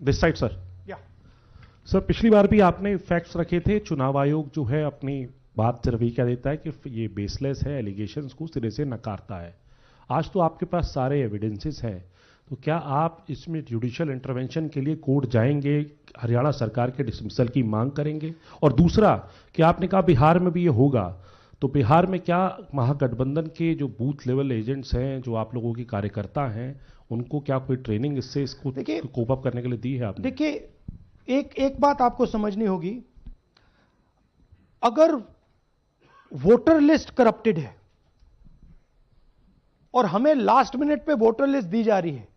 This side sir. या sir पिछली बार भी आपने फैक्ट्स रखे थे, चुनाव आयोग जो है अपनी बात सिर्फ ये कह देता है कि ये बेसलेस है, एलिगेशंस को सिरे से नकारता है। आज तो आपके पास सारे एविडेंसेस हैं, तो क्या आप इसमें जुडिशियल इंटरवेंशन के लिए कोर्ट जाएंगे, हरियाणा सरकार के डिसमिसल की मांग करेंगे? और दूसरा कि आपने कहा बिहार में भी ये होगा, तो बिहार में क्या महागठबंधन के जो बूथ लेवल एजेंट्स हैं, जो आप लोगों के कार्यकर्ता हैं, उनको क्या कोई ट्रेनिंग इससे इसको कोप अप करने के लिए दी है आपने? देखिए, एक बात आपको समझनी होगी, अगर वोटर लिस्ट करप्टेड है और हमें लास्ट मिनट पे वोटर लिस्ट दी जा रही है,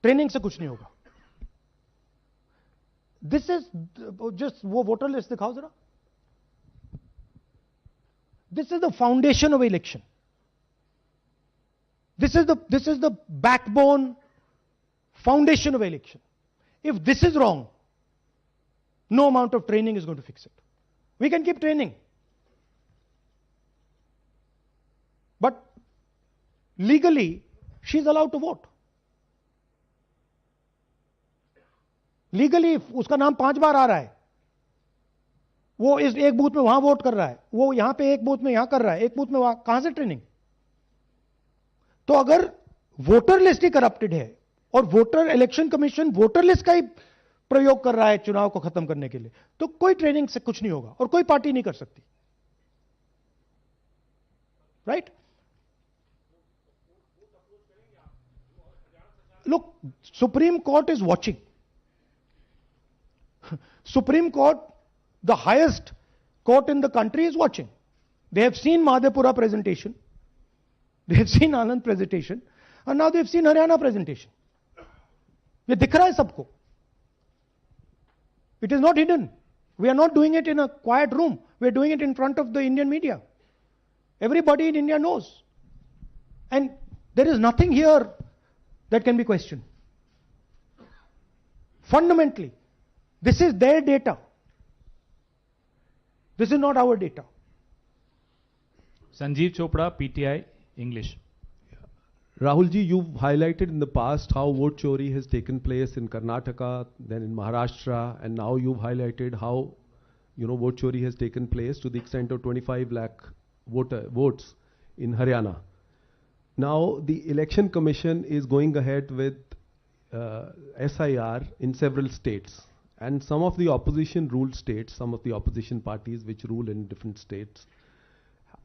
ट्रेनिंग से कुछ नहीं होगा। दिस इज जस्ट, वो वोटर लिस्ट दिखाओ जरा। This is the foundation of election. This is the backbone foundation of election. If this is wrong, no amount of training is going to fix it. We can keep training, but legally she's allowed to vote. Legally उसका नाम 5 बार आ रहा है, वो इस एक booth में वहां vote कर रहा है, वो यहां पे एक बूथ में यहां कर रहा है, एक बूथ में वहां, कहां से ट्रेनिंग? तो अगर वोटर लिस्ट ही करप्टेड है और voter election commission voter list का ही प्रयोग कर रहा है चुनाव को खत्म करने के लिए, तो कोई ट्रेनिंग से कुछ नहीं होगा और कोई पार्टी नहीं कर सकती। Right? Look, supreme court is watching. Supreme court, the highest court in the country, is watching. They have seen Madhepura presentation, they have seen Anand presentation, and now they have seen Haryana presentation. ये दिख रहा है सबको. It is not hidden. We are not doing it in a quiet room. We are doing it in front of the Indian media. Everybody in India knows. And there is nothing here that can be questioned. Fundamentally, this is their data. This is not our data. Sanjeev Chopra, PTI, English. Rahul ji, you've highlighted in the past how vote chori has taken place in Karnataka, then in Maharashtra, and now you've highlighted how, vote chori has taken place to the extent of 25 lakh votes in Haryana. Now, the Election Commission is going ahead with SIR in several states. And some of the opposition ruled states, some of the opposition parties which rule in different states,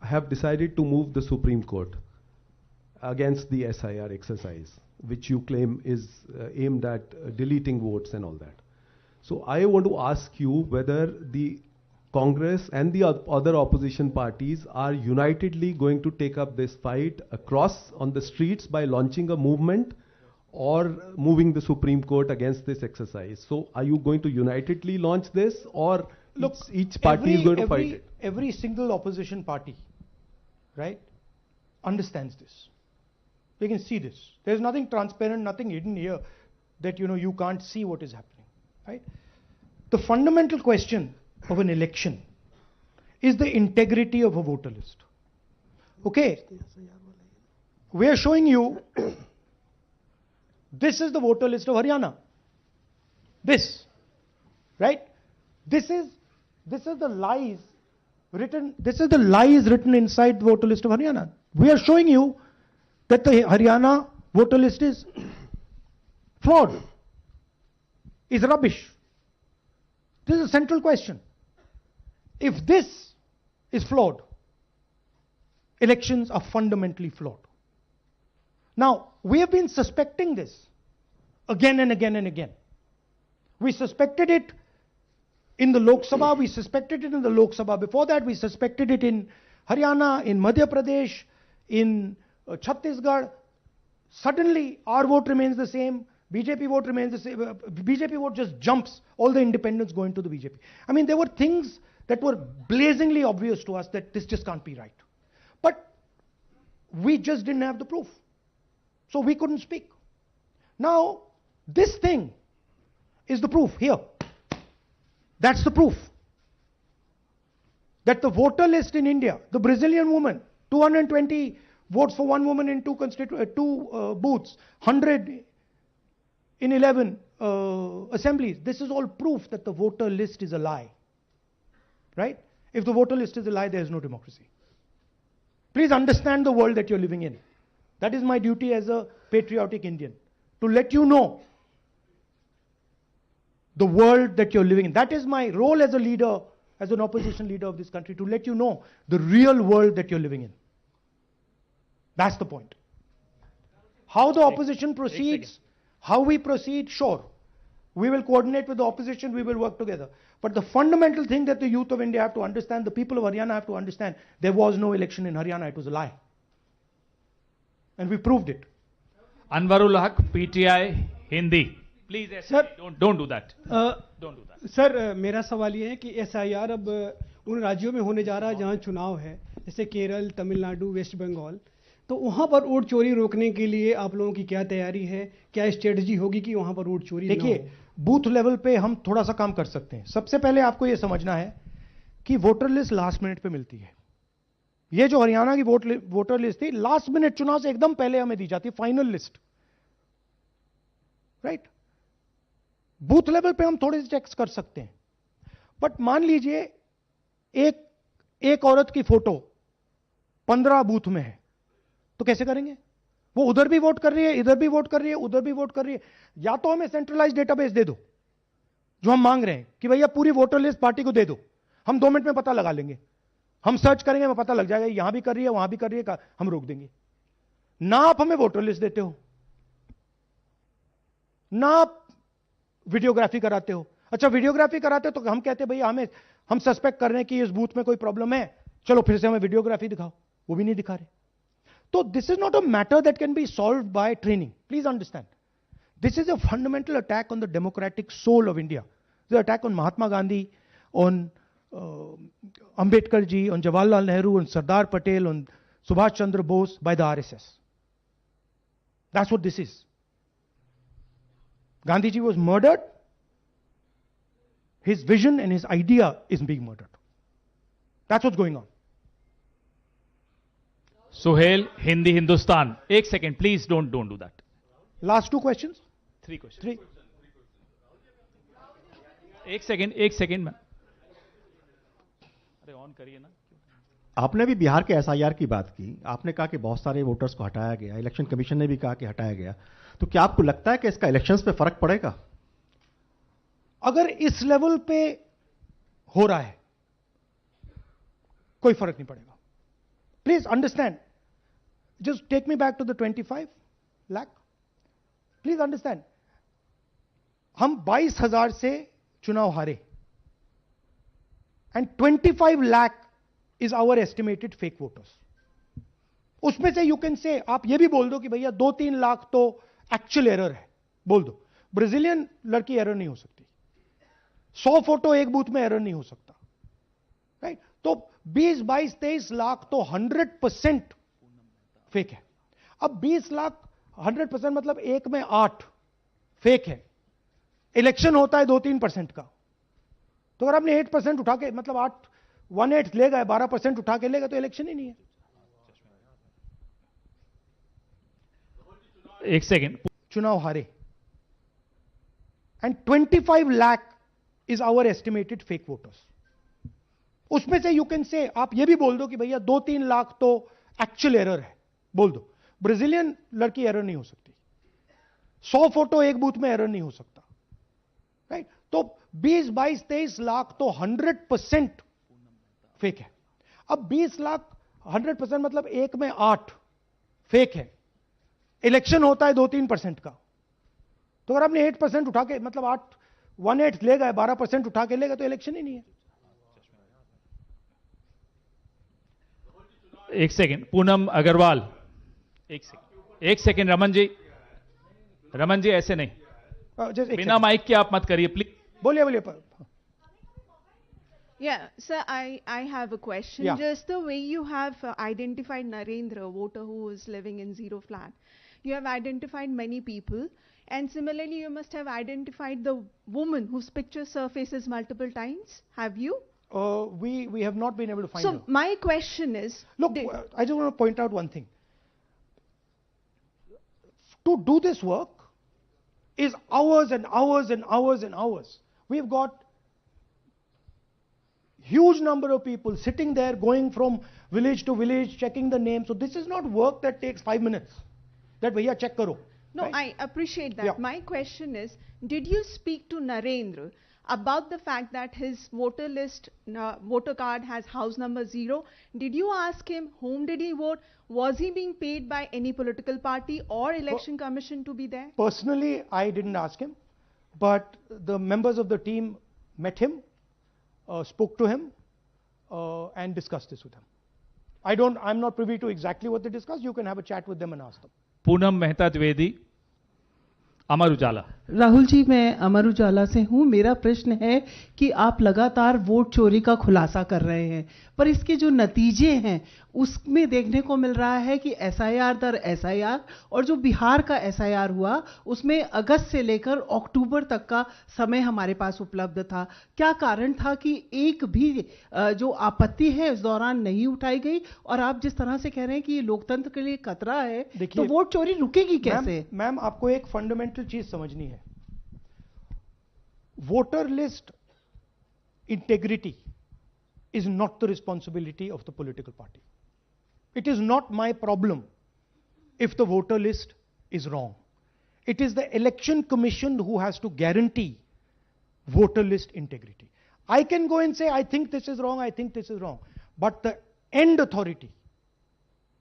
have decided to move the Supreme Court against the SIR exercise, which you claim is aimed at deleting votes and all that. So I want to ask you whether the Congress and the other opposition parties are unitedly going to take up this fight across on the streets by launching a movement or moving the Supreme Court against this exercise. So are you going to unitedly launch this, or look, each party is going to fight it? Every single opposition party, right, understands this. They can see this. There's nothing transparent, nothing hidden here that you can't see what is happening, right? The fundamental question of an election is the integrity of a voter list. Okay, we are showing you this is the voter list of Haryana. This, right? This is the lies written. This is the lies written inside the voter list of Haryana. We are showing you that the Haryana voter list is flawed, is rubbish. This is a central question. If this is flawed, elections are fundamentally flawed. Now, we have been suspecting this again and again and again. We suspected it in the Lok Sabha, we suspected it in the Lok Sabha. Before that, we suspected it in Haryana, in Madhya Pradesh, in Chhattisgarh. Suddenly, our vote remains the same, BJP vote remains the same. BJP vote just jumps, all the independents go into the BJP. I mean, there were things that were blazingly obvious to us that this just can't be right. But we just didn't have the proof. So we couldn't speak. Now, this thing is the proof here. That's the proof. That the voter list in India, the Brazilian woman, 220 votes for one woman in two booths, 100 in 11 assemblies. This is all proof that the voter list is a lie. Right? If the voter list is a lie, there is no democracy. Please understand the world that you're living in. That is my duty as a patriotic Indian, to let you know the world that you're living in. That is my role as a leader, as an opposition leader of this country, to let you know the real world that you're living in. That's the point. How the opposition proceeds, how we proceed, sure. We will coordinate with the opposition, we will work together. But the fundamental thing that the youth of India have to understand, the people of Haryana have to understand, there was no election in Haryana, it was a lie. And we proved it. Anwarul Haq, PTI, Hindi. Please, Sir, don't do that. Don't do that. Sir मेरा सवाल ये है कि SIR अब उन राज्यों में होने जा रहा है जहां चुनाव है, जैसे केरल, तमिलनाडु, वेस्ट बंगाल, तो वहां पर वोट चोरी रोकने के लिए आप लोगों की क्या तैयारी है, क्या स्ट्रेटजी होगी कि वहां पर वोट चोरी ना हो? देखिए, बूथ लेवल पे हम थोड़ा सा काम कर सकते हैं. सबसे पहले आपको ये समझना है कि वोटर लिस्ट लास्ट मिनट पे मिलती है. ये जो हरियाणा की वोटर लिस्ट थी, लास्ट मिनट चुनाव से एकदम पहले हमें दी जाती है, final list. Right? Booth level पे हम थोड़े से चेक्स कर सकते हैं. बट मान लीजिए एक औरत की फोटो 15 बूथ में है, तो कैसे करेंगे? वो उधर भी वोट कर रही है, इधर भी वोट कर रही है, उधर भी वोट कर रही है. या तो हमें सेंट्रलाइज डेटाबेस दे दो, जो हम मांग रहे हैं कि भैया पूरी वोटर लिस्ट पार्टी को दे दो, हम 2 मिनट में पता लगा लेंगे. हम सर्च करेंगे, हमें पता लग जाएगा यहां भी कर रही है, वहां भी कर रही है, हम रोक देंगे. ना आप हमें वोटर लिस्ट देते हो, ना आप वीडियोग्राफी कराते हो. अच्छा, वीडियोग्राफी कराते हो तो हम कहते हैं भैया हम सस्पेक्ट कर रहे हैं कि इस बूथ में कोई प्रॉब्लम है, चलो फिर से हमें वीडियोग्राफी दिखाओ. वो भी नहीं दिखा रहे. So this is not a matter that can be solved by training. Please understand. This is a fundamental attack on the democratic soul of India. It's an attack on Mahatma Gandhi, on Ambedkar ji, on Jawaharlal Nehru, on Sardar Patel, on Subhash Chandra Bose by the RSS. That's what this is. Gandhi ji was murdered. His vision and his idea is being murdered. That's what's going on. Suhail, Hindi, Hindustan. 1 second, please don't do that. Last 2 questions? 3 questions. 3. 1 second ma'am. अरे on करिए ना. आपने भी बिहार के SIR की बात की. आपने कहा कि बहुत सारे वोटर्स को हटाया गया, इलेक्शन कमीशन ने भी कहा कि हटाया गया. तो क्या आपको लगता है कि इसका इलेक्शंस पे फर्क पड़ेगा? अगर इस लेवल पे हो रहा है, कोई फर्क नहीं पड़ेगा. Please understand. Just take me back to the 25 lakh. Please understand. हम 22,000 से चुनाव हारे. And 25 lakh is our estimated fake voters. उसमें से you can say, आप ये भी बोल दो कि भैया 2-3 लाख तो एक्चुअल एरर है. बोल दो. ब्राजीलियन लड़की एरर नहीं हो सकती. 100 फोटो एक बूथ में एरर नहीं हो सकता. राइट? तो 20, 22, 23 लाख तो 100% फेक है. अब 20 लाख 100% मतलब 1 में 8 फेक है. इलेक्शन होता है 2-3% का. तो अगर आपने 8% उठा के, मतलब 1/8 ले गए, 12% उठा के ले गए, तो इलेक्शन ही नहीं है. 1 second. चुनाव हारे. And 25 lakh is our estimated fake voters. उसमें से यू कैन से, आप ये भी बोल दो कि भैया 2-3 लाख तो एक्चुअल एरर है. बोल दो. ब्राजीलियन लड़की एरर नहीं हो सकती. 100 फोटो एक बूथ में एरर नहीं हो सकता. राइट? तो 20, 22, 23 लाख तो 100% फेक है. अब 20 लाख 100% मतलब 1 में 8 फेक है. इलेक्शन होता है 2-3% का. तो अगर आपने 8% उठा के, मतलब 1/8 ले गए, 12% उठा के ले गए, तो इलेक्शन ही नहीं है. 1 second. पूनम अग्रवाल. 1 second. रमन जी ऐसे नहीं. बिना माइक के आप मत करिए प्लीज. बोलिए. Yeah, sir, I have a question. Yeah. Just the way you have identified Narendra, voter who is living in zero flat, you have identified many people, and similarly you must have identified the woman whose picture surfaces multiple times. Have you? We have not been able to find So her. my question is, Look, I just want to point out one thing. To do this work, is hours and hours and hours and hours. We've got huge number of people sitting there, going from village to village, checking the names. So this is not work that takes 5 minutes. That bhaiya check karo. No, right? I appreciate that. Yeah. My question is, did you speak to Narendra about the fact that his voter list, voter card has house number 0? Did you ask him whom did he vote? Was he being paid by any political party or election commission to be there? Personally, I didn't ask him, but the members of the team met him, spoke to him, and discussed this with him. I'm not privy to exactly what they discussed. You can have a chat with them and ask them. Poonam Mehta Dwivedi, Amar Ujala. Rahul ji, मैं अमर उजाला से हूं। मेरा प्रश्न है कि आप लगातार vote चोरी का खुलासा कर रहे हैं, पर इसके जो नतीजे हैं उसमें देखने को मिल रहा है कि एसआईआर दर एसआईआर, और जो बिहार का एसआईआर हुआ उसमें अगस्त से लेकर अक्टूबर तक का समय हमारे पास उपलब्ध था। क्या कारण था कि एक भी जो आपत्ति है इस दौरान नहीं उठाई गई? और आप जिस तरह से कह रहे हैं कि ये लोकतंत्र के लिए खतरा है, तो वोट चोरी रुकेगी कैसे? मैम, आपको एक फंडामेंटल चीज समझनी है। Voter list integrity is not the responsibility of the political party. It is not my problem if the voter list is wrong. It is the election commission who has to guarantee voter list integrity. I can go and say, I think this is wrong, I think this is wrong. But the end authority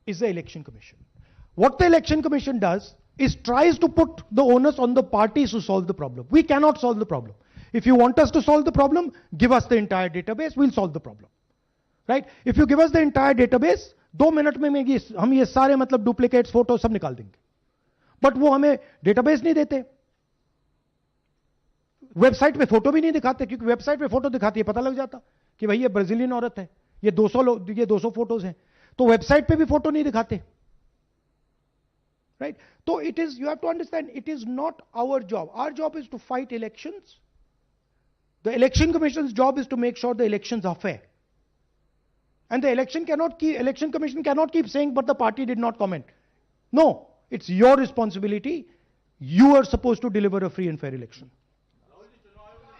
is the election commission. What the election commission does is tries to put the onus on the parties to solve the problem. We cannot solve the problem. If you want us to solve the problem, give us the entire database, we'll solve the problem. Right? If you give us the entire database, 2 minute में हम ये सारे मतलब duplicates photo सब निकाल देंगे। But वो हमें डेटाबेस नहीं देते, वेबसाइट पे फोटो भी नहीं दिखाते, क्योंकि वेबसाइट पे फोटो दिखाती है पता लग जाता कि भाई ये ब्राजीलियन औरत है, ये 200 फोटोज हैं, तो वेबसाइट पे भी फोटो नहीं दिखाते। राइट? तो it is, you have to understand, it is not our job. Our job is to fight elections. The election commission's job is to make sure the elections are fair. And the election commission cannot keep saying, but the party did not comment. No, it's your responsibility. You are supposed to deliver a free and fair election.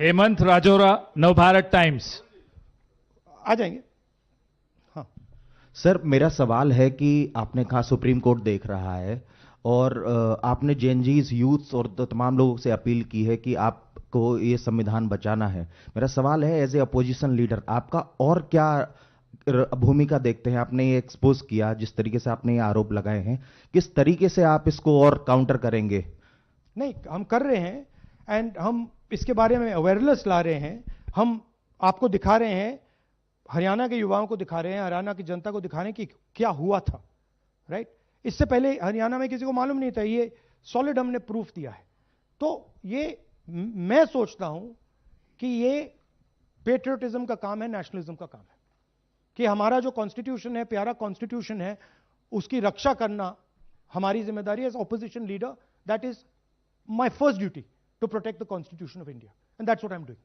Hemant Rajora, Navbharat Times. आ जाएंगे। हाँ sir, मेरा सवाल है कि आपने कहा supreme court देख रहा है, और आपने जेएनजीज, यूथ और तमाम लोगों से अपील की है कि आपको ये संविधान बचाना है। मेरा सवाल है, एज ए अपोजिशन लीडर आपका और क्या भूमिका देखते हैं? आपने ये एक्सपोज किया, जिस तरीके से आपने ये आरोप लगाए हैं, किस तरीके से आप इसको और काउंटर करेंगे? नहीं, हम कर रहे हैं, एंड हम इसके बारे में अवेयरनेस ला रहे हैं। हम आपको दिखा रहे हैं, हरियाणा के युवाओं को दिखा रहे हैं, हरियाणा की जनता को दिखा रहे हैं कि क्या हुआ था। राइट? इससे पहले हरियाणा में किसी को मालूम नहीं था, ये सॉलिड हमने प्रूफ दिया है। तो ये मैं सोचता हूं कि ये पेट्रियोटिज्म का काम है, नेशनलिज्म का काम है, कि हमारा जो कॉन्स्टिट्यूशन है, प्यारा कॉन्स्टिट्यूशन है, उसकी रक्षा करना हमारी जिम्मेदारी as opposition leader. That is my first duty, to protect the constitution of India, and that's what I am doing.